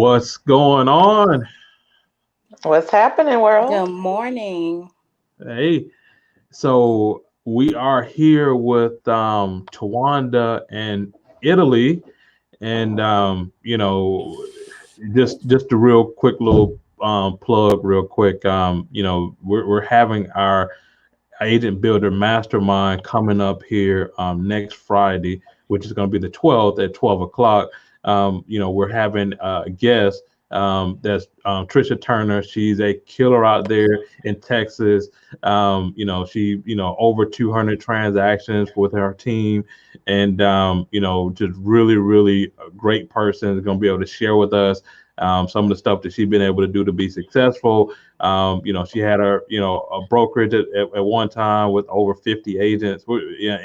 What's going on? What's happening, world? Good morning. Hey, so we are here with Towanda and Italy, and just a real quick little plug, real quick. We're having our agent builder mastermind coming up here next Friday, which is going to be the 12th at 12 o'clock. We're having a guest that's Trisha Turner. She's a killer out there in Texas. She, over 200 transactions with her team, and just really, really a great person is going to be able to share with us some of the stuff that she's been able to do to be successful. She had a brokerage at one time with over 50 agents, yeah,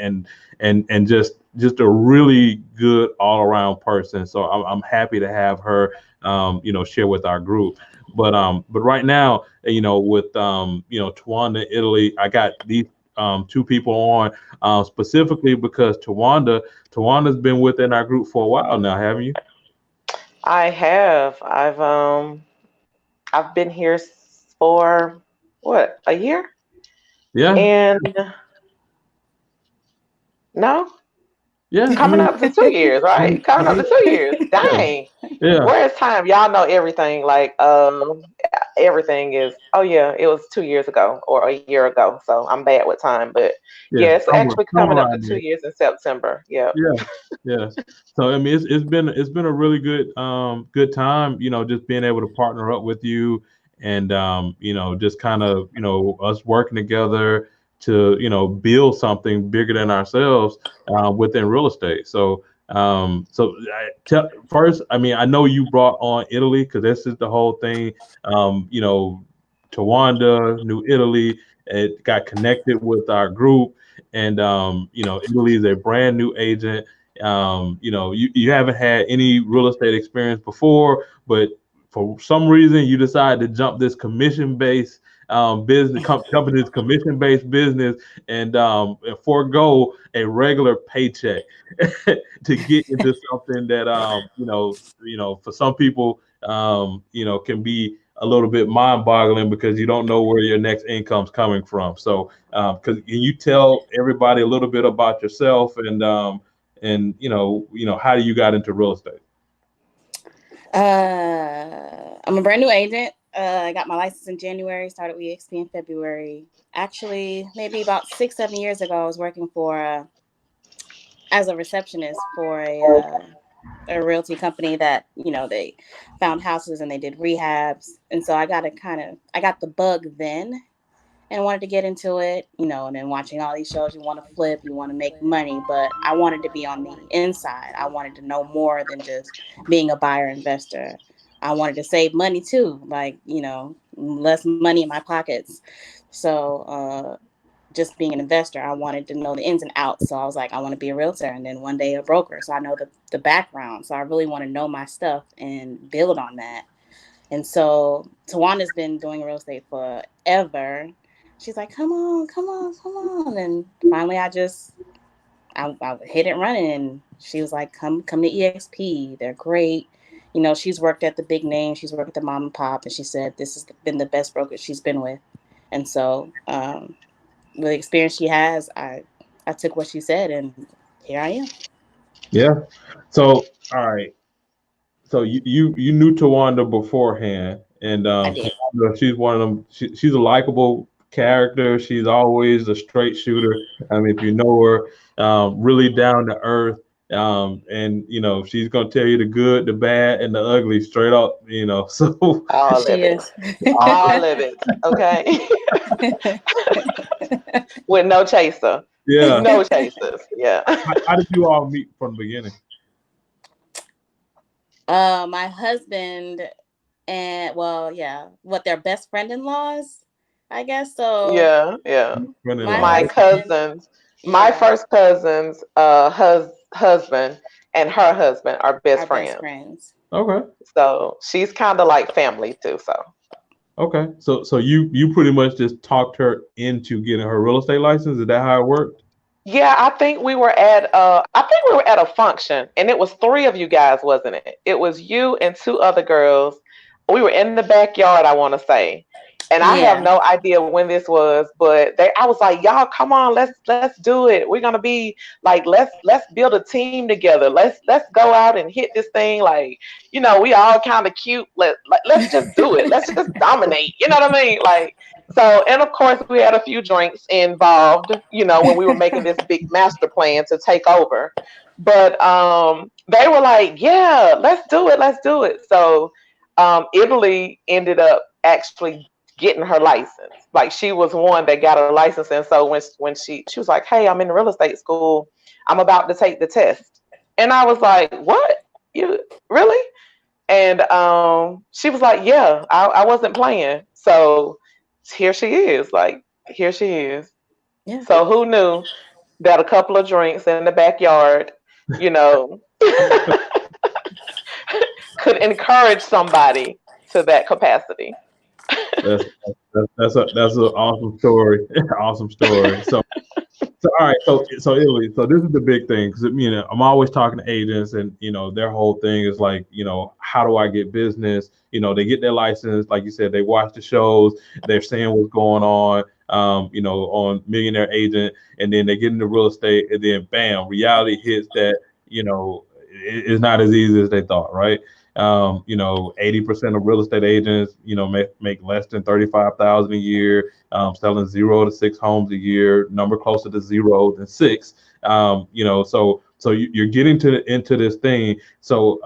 and just a really good all around person. So I'm happy to have her, share with our group. But right now, with Towanda, Italy, I got these two people on specifically because Tawanda's been within our group for a while now, haven't you? I have. I've been here for what, a year? Yeah, And no, yeah. I coming mean, up to 2 years, right? Coming up to 2 years. yeah, Dang. yeah. Where is time? Y'all know everything. Like, everything is, oh yeah, it was 2 years ago or a year ago. So I'm bad with time. But Yeah, yeah, it's actually somewhere coming up to around two there. years in September. Yeah. Yeah, yeah. So I mean, it's been a really good time. Just being able to partner up with you, and just kind of us working together to build something bigger than ourselves within real estate. First, I mean, I know you brought on Italy because this is the whole thing. Um, you know, Tawanda, New Italy, it got connected with our group, and Italy is a brand new agent. You haven't had any real estate experience before, but for some reason you decided to jump this commission based company's commission based business, and forego a regular paycheck to get into something that for some people can be a little bit mind boggling because you don't know where your next income's coming from. So can you tell everybody a little bit about yourself, and how you got into real estate? I'm a brand new agent. I got my license in January, started with EXP in February. Actually, maybe about 6, 7 years ago, I was working as a receptionist for a realty company that, they found houses and they did rehabs. And so I got the bug then and wanted to get into it, and then watching all these shows, you want to flip, you want to make money, but I wanted to be on the inside. I wanted to know more than just being a buyer investor. I wanted to save money too, like, less money in my pockets. So, just being an investor, I wanted to know the ins and outs. So I was like, I want to be a realtor and then one day a broker. So I know the background. So I really want to know my stuff and build on that. And so Tawanda's been doing real estate forever. She's like, come on, come on, come on. And finally I hit it running, and she was like, come to EXP. They're great. She's worked at the big names. She's worked at the mom and pop. And she said this has been the best broker she's been with. And so with the experience she has, I took what she said, and here I am. Yeah. So all right. So you knew Tawanda beforehand, and I did. Tawanda, she's one of them. She's a likable character. She's always a straight shooter. I mean, if you know her, really down to earth. And she's gonna tell you the good, the bad, and the ugly straight up. So All of She it. is. All of it. Okay. With no chaser. yeah. No chasers. Yeah. How did you all meet from the beginning? My husband and, well, yeah, what, their best friend in laws, I guess. So Yeah. Yeah. my Friend-in-law. My husband, cousins, my yeah, first cousin's husband and her husband are best our best friends. friends. Okay. So she's kind of like family too. So Okay. So you pretty much just talked her into getting her real estate license. Is that how it worked? Yeah, I think we were at a function, and it was three of you guys, wasn't it? It was you and two other girls. We were in the backyard, I want to say. And I have Yeah. no idea when this was, but I was like, y'all, come on, let's do it. We're gonna be like, let's build a team together. Let's go out and hit this thing. Like, we all kind of cute. Let's just do it. Let's just dominate. You know what I mean? Like, so, and of course, we had a few drinks involved, when we were making this big master plan to take over. But they were like, yeah, let's do it. Let's do it. So, Italy ended up actually getting her license. Like, she was one that got her license. And so when she was like, hey, I'm in real estate school. I'm about to take the test. And I was like, what? You really? And she was like, yeah, I wasn't playing. So here she is. Like, here she is. Yeah. So who knew that a couple of drinks in the backyard, you know, could encourage somebody to that capacity? That's that's an awesome story. Awesome story. So all right, so Italy, so this is the big thing because I'm always talking to agents, and their whole thing is like, how do I get business? They get their license, like you said, they watch the shows, they're seeing what's going on, on Millionaire Agent, and then they get into real estate, and then bam, reality hits that it's not as easy as they thought, right? 80% of real estate agents, make less than 35,000 a year, selling 0 to 6 homes a year, number closer to 0 than 6. So you're getting into this thing. So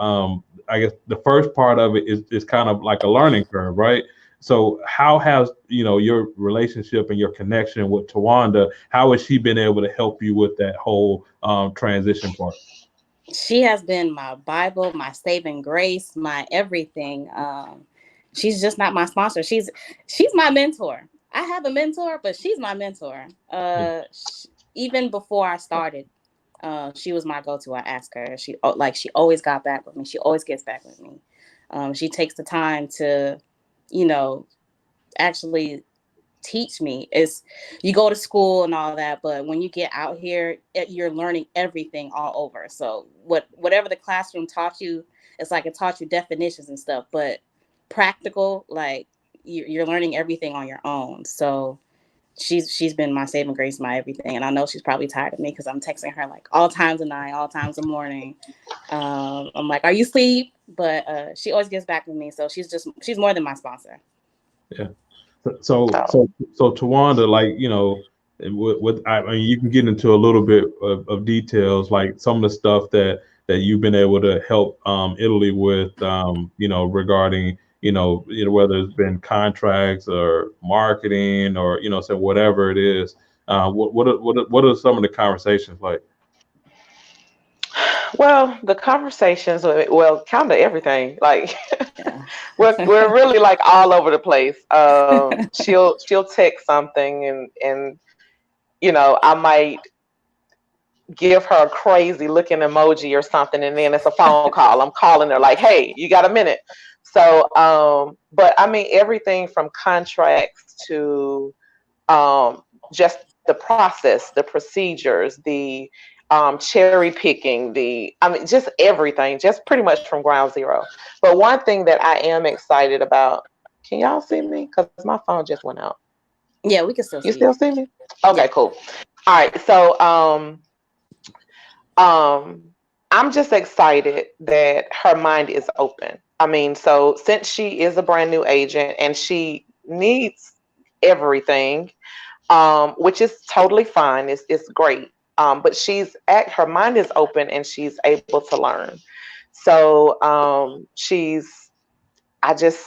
I guess the first part of it is kind of like a learning curve, right? So how has your relationship and your connection with Towanda? How has she been able to help you with that whole transition part? She has been my Bible, my saving grace, my everything. She's just not my sponsor. She's my mentor. I have a mentor, but she's my mentor. Even before I started, she was my go-to. I asked her. She always got back with me. She always gets back with me. She takes the time to, you know, actually teach me. Is you go to school and all that, but when you get out here, you're learning everything all over. So whatever the classroom taught you, it's like it taught you definitions and stuff, but practical, like you're learning everything on your own. So she's been my saving grace, my everything. And I know she's probably tired of me because I'm texting her like all times of night, all times of morning. I'm like, are you asleep? But she always gets back with me. So she's more than my sponsor. Yeah. So So, so so Tawanda, like I mean, you can get into a little bit of details, like some of the stuff that you've been able to help Italy with, regarding whether it's been contracts or marketing or so whatever it is. What are some of the conversations like? well, the conversations, well, kind of everything. Like, Yeah. we're really like all over the place. She'll text something, and I might give her a crazy looking emoji or something, and then it's a phone call. I'm calling her like, hey, you got a minute? So but I mean, everything from contracts to just the process, the procedures, the cherry picking, I mean, just everything, just pretty much from ground zero. But one thing that I am excited about, can y'all see me? Because my phone just went out. Yeah, we can still You see you. still see me? Yeah. Okay, cool. All right, so um, I'm just excited that her mind is open. I mean, so since she is a brand new agent and she needs everything, which is totally fine. It's great. But her mind is open and she's able to learn. So I just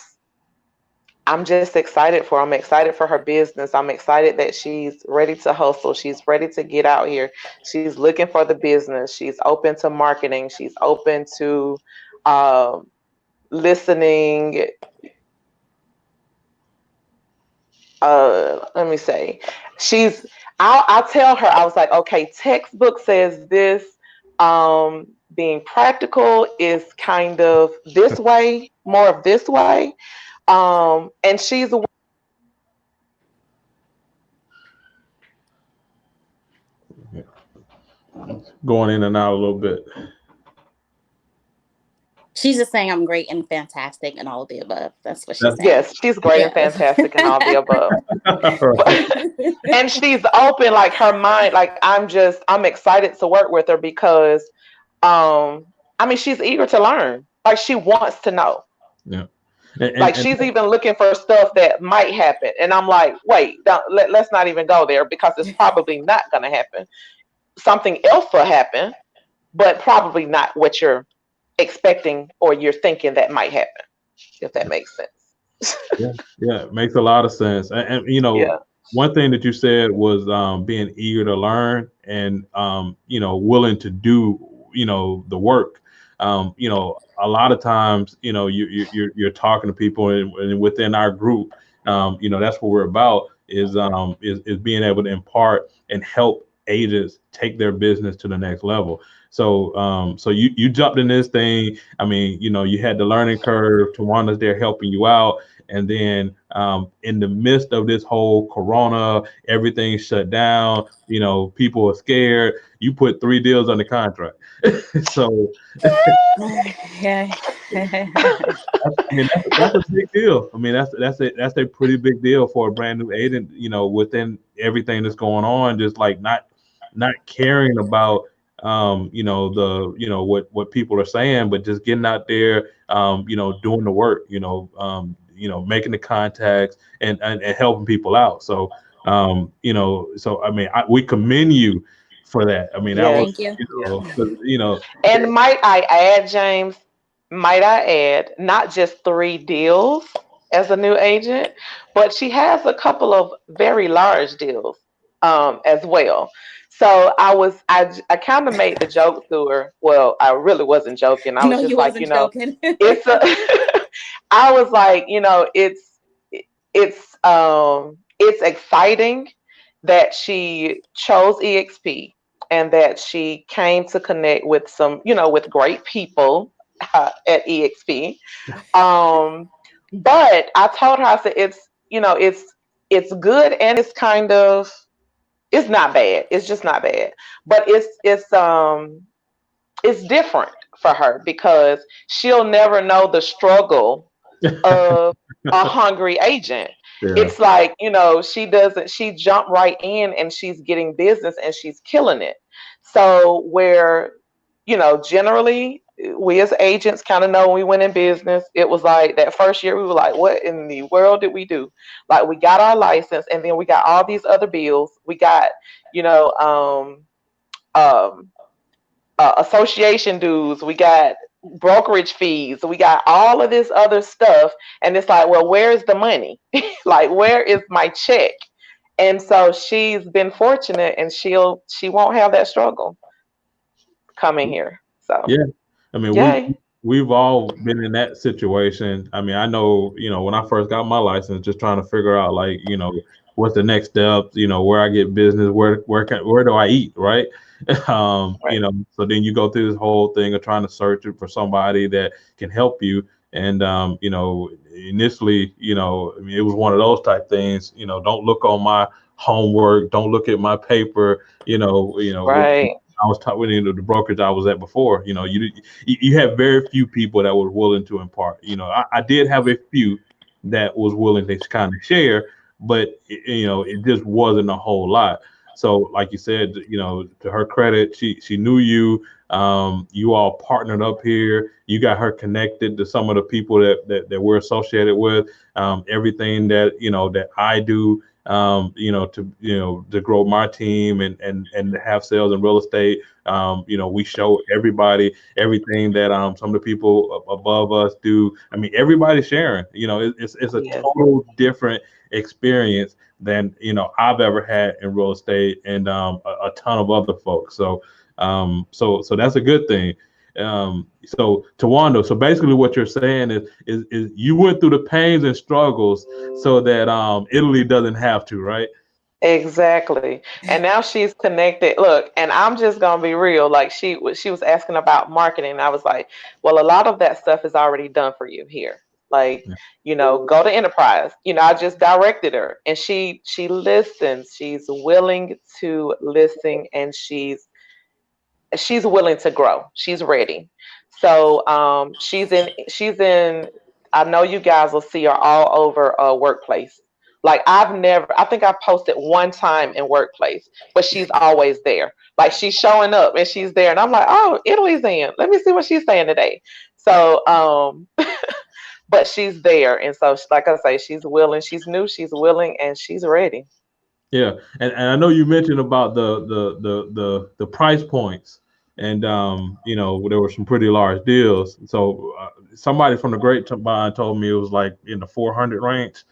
I'm just excited for. I'm excited for her business. I'm excited that she's ready to hustle. She's ready to get out here. She's looking for the business. She's open to marketing. She's open to um, listening. Let me say, she's. I'll tell her. I was like, okay, textbook says this. Being practical is kind of this way, more of this way. And she's going in and out a little bit. She's just saying I'm great and fantastic and all of the above. That's what she's That's saying. Yes, she's great and Yeah. fantastic and all the above. right. But and she's open, like her mind, like I'm excited to work with her because I mean she's eager to learn. Like she wants to know. Yeah. Like And she's even looking for stuff that might happen. And I'm like, wait, let's not even go there because it's probably not gonna happen. Something else will happen, but probably not what you're expecting or you're thinking that might happen, if that makes sense. yeah, yeah, it makes a lot of sense. And Yeah. one thing that you said was being eager to learn and willing to do the work. A lot of times, you're talking to people, and within our group, that's what we're about is being able to impart and help agents take their business to the next level. So you jumped in this thing. I mean, you had the learning curve. Tawanda's there helping you out. And then in the midst of this whole corona, everything shut down, people are scared. You put 3 deals under contract. So Yeah. I mean that's a big deal. I mean that's a pretty big deal for a brand new agent, within everything that's going on, just like not caring about what people are saying, but just getting out there, doing the work, making the contacts and helping people out. So I mean we commend you for that. I mean that was Yes. Thank you. 'cause, And might I add, James, might I add, not just 3 deals as a new agent, but she has a couple of very large deals as well. So I kind of made the joke to her. Well, I really wasn't joking. I No, was just you like, wasn't joking. it's a, I was like, it's exciting that she chose EXP and that she came to connect with with great people at EXP. Um, but I told her, I said, it's good and it's kind of, it's not bad. It's just not bad. But it's different for her because she'll never know the struggle of a hungry agent. yeah. It's like, she jumped right in and she's getting business and she's killing it. So where, generally we as agents kind of know when we went in business, it was like that first year we were like, what in the world did we do? Like we got our license and then we got all these other bills. We got, you know, um, association dues, we got brokerage fees, we got all of this other stuff. And it's like, well, where's the money? Like, where is my check? And so she's been fortunate and she won't have that struggle coming here. So, Yeah. I mean, yay. we've all been in that situation. I mean, I know, when I first got my license, just trying to figure out like, what's the next step, where I get business, where do I eat, right? Right. So then you go through this whole thing of trying to search for somebody that can help you. And initially, I mean, it was one of those type things, don't look on my homework, don't look at my paper, Right. I was talking the brokerage I was at before. You have very few people that were willing to impart. I did have a few that was willing to kind of share, but it just wasn't a whole lot. So, like you said, to her credit, she knew you. You all partnered up here. You got her connected to some of the people that we're associated with. Everything that I do, to grow my team and to have sales and real estate. We show everybody everything that some of the people above us do. I mean, everybody's sharing. It's a Yes. total different experience than I've ever had in real estate and a ton of other folks. So that's a good thing. So Towanda, so basically what you're saying is you went through the pains and struggles so that Italy doesn't have to, right? Exactly. And now she's connected. Look, and I'm just gonna be real. Like she was asking about marketing. And I was like, well, a lot of that stuff is already done for you here. Like, Yeah. go to enterprise. I just directed her and she listens. She's willing to listen and she's she's willing to grow. She's ready. So she's in I know you guys will see her all over workplace. Like I think I've posted one time in workplace, but she's always there. Like she's showing up and she's there. And I'm like, oh, Italy's in. Let me see what she's saying today. So but she's there. And so like I say, she's willing, she's new, she's willing, and she's ready. Yeah, and I know you mentioned about the price points, and you know there were some pretty large deals. So somebody from the Grapevine told me it was like in the 400 range.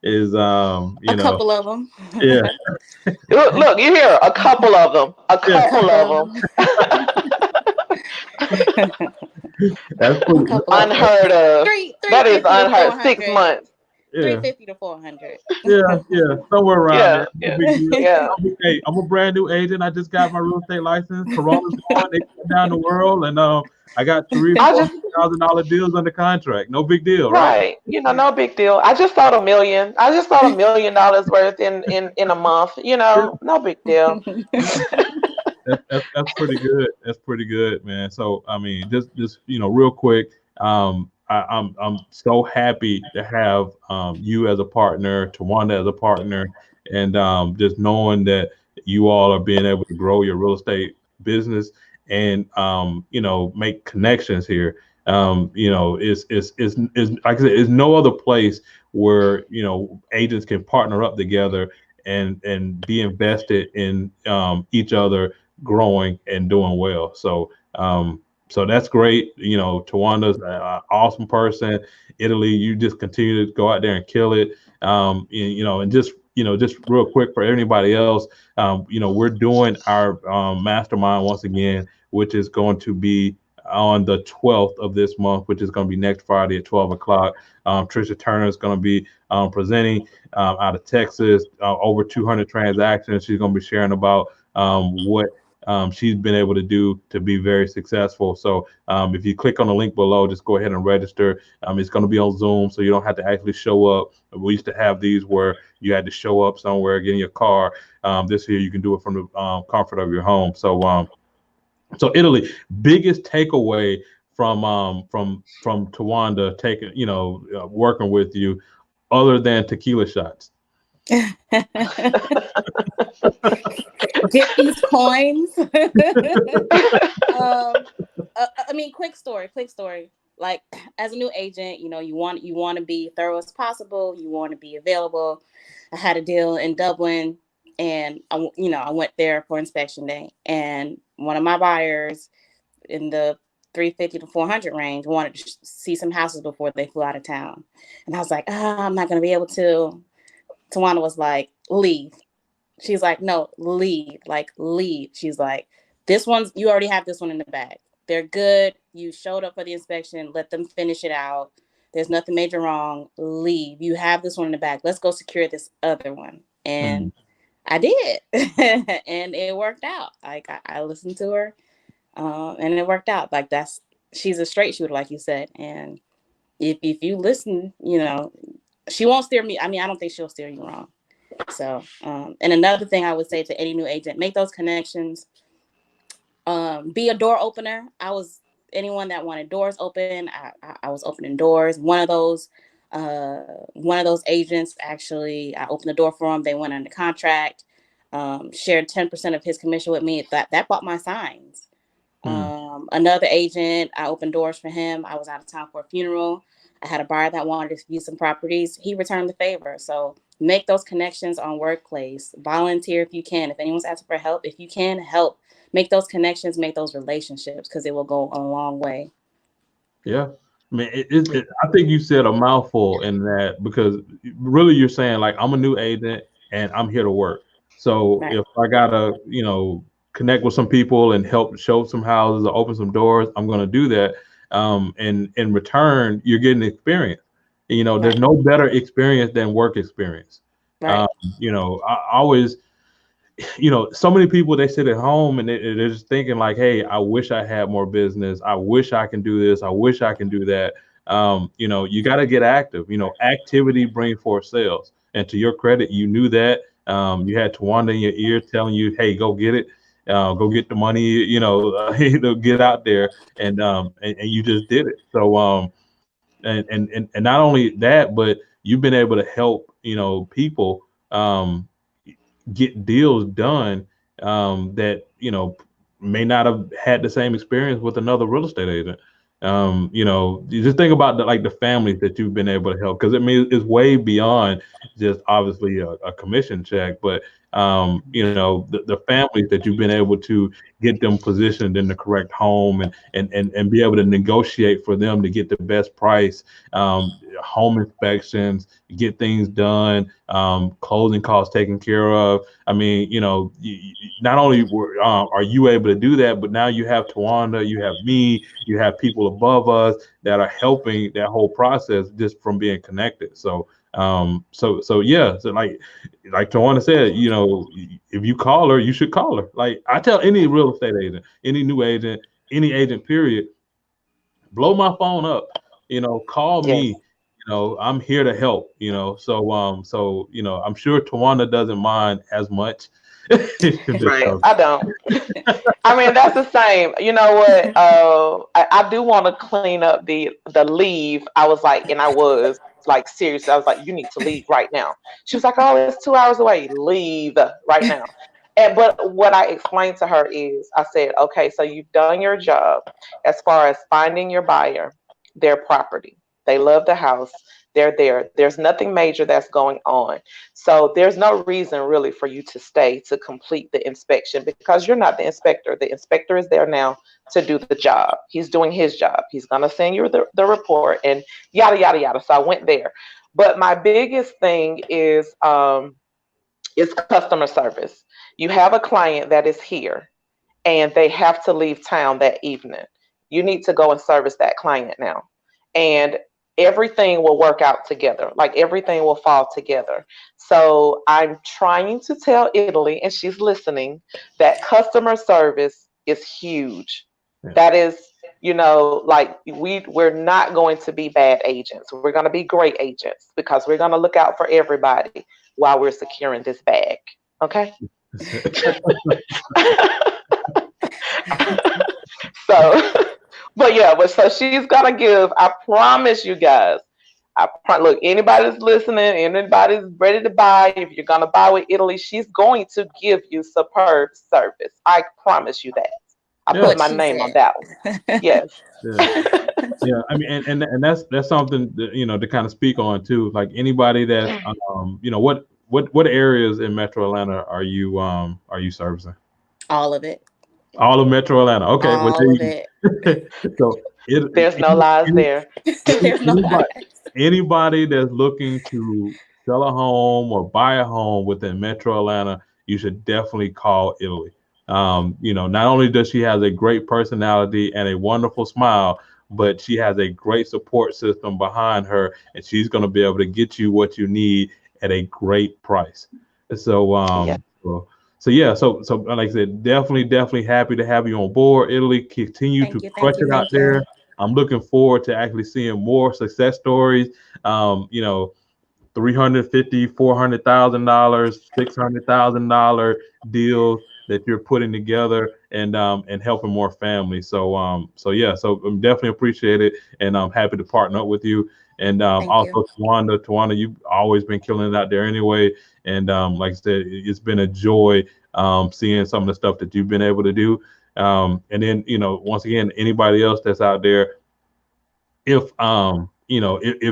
Is A you know, couple of them. yeah, Look, you hear a couple of them, a yeah, A couple couple of of them. them. that's A pretty. couple of them. Unheard of. Three That is fifty to unheard. four 6 months. hundred. Three Yeah, fifty to 400. yeah, somewhere around there. Yeah, No yeah, big deal. yeah. Hey, I'm a brand new agent. I just got my real estate license. Corona's going, they shut down the world, and I got three, I four just hundred thousand dollar deals under contract. No big deal, right? right. No big deal. I just sold a million. I just sold $1 million worth in a month. Yeah, No big deal. yeah. That's pretty good. That's pretty good, man. So I mean, just real quick, I'm so happy to have you as a partner, Towanda as a partner, and just knowing that you all are being able to grow your real estate business and make connections here. Is like I said, is no other place where agents can partner up together and be invested in each other growing and doing well. So that's great. Tawanda's an awesome person. Italy, you just continue to go out there and kill it. And just real quick for anybody else, we're doing our mastermind once again, which is going to be on the 12th of this month, which is going to be next Friday at 12 o'clock. Trisha Turner is going to be presenting out of Texas, over 200 transactions. She's going to be sharing about what she's been able to do to be very successful. So if you click on the link below, just go ahead and register. It's going to be on Zoom, so you don't have to actually show up. We used to have these where you had to show up somewhere, get in your car. This year you can do it from the comfort of your home. So Italy, biggest takeaway from Towanda taking working with you, other than tequila shots. Get these coins. I mean, quick story. Like, as a new agent, you want to be thorough as possible. You want to be available. I had a deal in Dublin, and I went there for inspection day, and one of my buyers in the 350 to 400 range wanted to see some houses before they flew out of town, and I was like, I'm not going to be able to. Towanda was like, leave. She's like, no, leave. Like, leave. She's like, you already have this one in the bag. They're good. You showed up for the inspection. Let them finish it out. There's nothing major wrong. Leave. You have this one in the bag. Let's go secure this other one. And I did. And it worked out. Like, I listened to her, and it worked out. Like, she's a straight shooter, like you said. And if you listen, she won't steer me. I mean, I don't think she'll steer you wrong. So, and another thing I would say to any new agent, make those connections. Be a door opener. Anyone that wanted doors open, I was opening doors. One of those agents, actually, I opened the door for him. They went under contract, shared 10% of his commission with me. That bought my signs. Another agent, I opened doors for him. I was out of town for a funeral. I had a buyer that wanted to view some properties. He returned the favor. So make those connections on workplace. Volunteer if you can. If anyone's asking for help, if you can help, make those connections, make those relationships, because it will go a long way. Yeah. I mean, I think you said a mouthful in that, because really you're saying, like, I'm a new agent and I'm here to work. So Right. if I gotta, connect with some people and help show some houses or open some doors, I'm gonna do that. And in return, you're getting experience. There's Right. no better experience than work experience. Right. I always, so many people, they sit at home and they're just thinking like, hey, I wish I had more business. I wish I can do this. I wish I can do that. You got to get active. Activity brings forth sales. And to your credit, you knew that. You had Towanda in your ear telling you, hey, go get it. go get the money, get out there, and you just did it. So and not only that, but you've been able to help people get deals done that may not have had the same experience with another real estate agent. You just think about the families that you've been able to help, because I mean it's way beyond just obviously a commission check, but the families that you've been able to get them positioned in the correct home, and be able to negotiate for them to get the best price, home inspections, get things done, closing costs taken care of. I mean, not only are you able to do that, but now you have Towanda, you have me, you have people above us that are helping that whole process just from being connected. So yeah, so like Towanda said, if you call her, you should call her. Like I tell any real estate agent, any new agent, any agent, period, blow my phone up, call Yes. me. I'm here to help. I'm sure Tawanda doesn't mind as much. Right. Because, I don't. I mean, that's the same. You know what? I do want to clean up the leave. I was like, and I was like, seriously, I was like, you need to leave right now. She was like, oh, it's 2 hours away. Leave right now. And but what I explained to her is, I said, okay, so you've done your job as far as finding your buyer, their property. They love the house. They're there. There's nothing major that's going on. So there's no reason really for you to stay to complete the inspection, because you're not the inspector. The inspector is there now to do the job. He's doing his job. He's going to send you the report and yada, yada, yada. So I went there. But my biggest thing is customer service. You have a client that is here and they have to leave town that evening. You need to go and service that client now. And everything will work out together. Like everything will fall together. So I'm trying to tell Italy, and she's listening, that customer service is huge. yeah. That is, like we're not going to be bad agents. We're going to be great agents because we're going to look out for everybody while we're securing this bag. Okay? So, but yeah, but so she's gonna give. I promise you guys. Look, anybody's listening, anybody's ready to buy. If you're gonna buy with Italy, she's going to give you superb service. I promise you that. I Yeah, put What my she name on said. that one. Yes. yeah. Yeah, I mean, and that's something that, to kind of speak on too. Like anybody that's, what areas in Metro Atlanta are you servicing? All of it. All of Metro Atlanta. Okay, well All there of you it. go. So There's no lies any, there. There's no anybody lie. anybody that's looking to sell a home or buy a home within Metro Atlanta, you should definitely call Italy. Not only does she has a great personality and a wonderful smile, but she has a great support system behind her, and she's going to be able to get you what you need at a great price. So, Yeah. so yeah, so like I said, definitely happy to have you on board. Italy, continue to Thank you. crush Thank you. it out Thank you. there. I'm looking forward to actually seeing more success stories. Um, you know, 350, $400,000, $600,000 deals that you're putting together, and helping more families. So yeah, so I'm definitely appreciate it, and I'm happy to partner up with you. And Thank you. also Tawanda, you've always been killing it out there anyway. And like I said, it's been a joy seeing some of the stuff that you've been able to do. And then once again, anybody else that's out there, if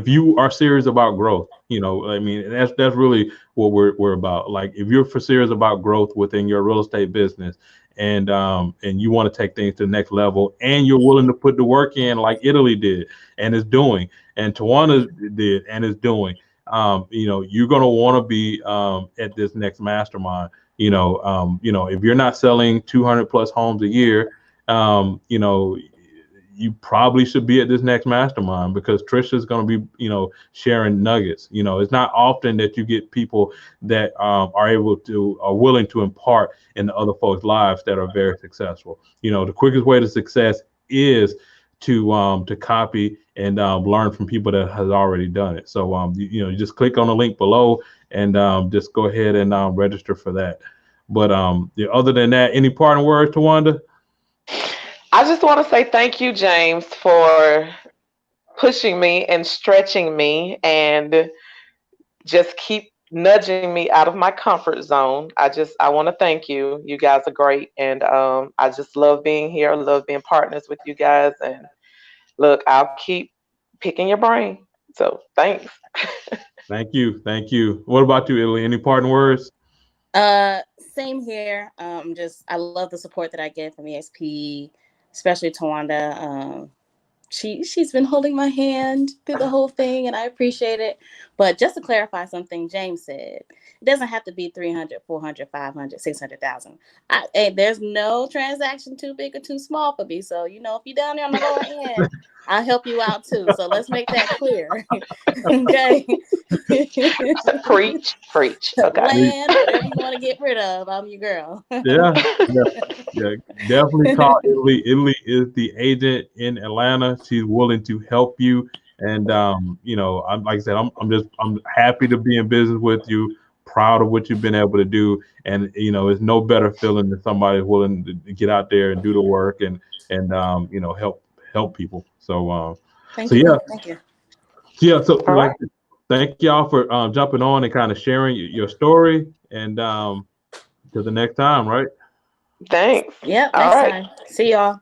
you are serious about growth, I mean, that's really what we're about. Like if you're for serious about growth within your real estate business, and you want to take things to the next level, and you're willing to put the work in like Italy did and is doing, and Tawana did and is doing, you're going to want to be at this next mastermind. If you're not selling 200 plus homes a year, you probably should be at this next mastermind, because Trisha's going to be, sharing nuggets. It's not often that you get people that are willing to impart in other folks' lives that are very successful. The quickest way to success is to copy and learn from people that has already done it. So you just click on the link below, and just go ahead and register for that. But yeah, other than that, any parting words, Towanda? I just want to say thank you, James, for pushing me and stretching me and just keep nudging me out of my comfort zone. I want to thank you. You guys are great, and I just love being here. I love being partners with you guys. And look, I'll keep picking your brain. So thanks. Thank you, thank you. What about you, Italy? Any parting words? Same here. Just I love the support that I get from EXP, especially Towanda. She's been holding my hand through the whole thing, and I appreciate it. But just to clarify something James said, it doesn't have to be 300, 400, 500, 600,000. There's no transaction too big or too small for me. So, if you're down there on the lower end, I'll help you out too. So let's make that clear. Okay. Preach, preach. Okay. Land, whatever you want to get rid of, I'm your girl. Yeah, yeah, yeah. Definitely call Italy. Italy is the agent in Atlanta. She's willing to help you. And I'm like I said, I'm happy to be in business with you. Proud of what you've been able to do. And it's no better feeling than somebody willing to get out there and do the work and help people. So Thank you. yeah, Thank you. yeah. So All like, right. thank y'all for jumping on and kind of sharing your story. And till the next time, right? Thanks. Yep. All Next right. time. See y'all.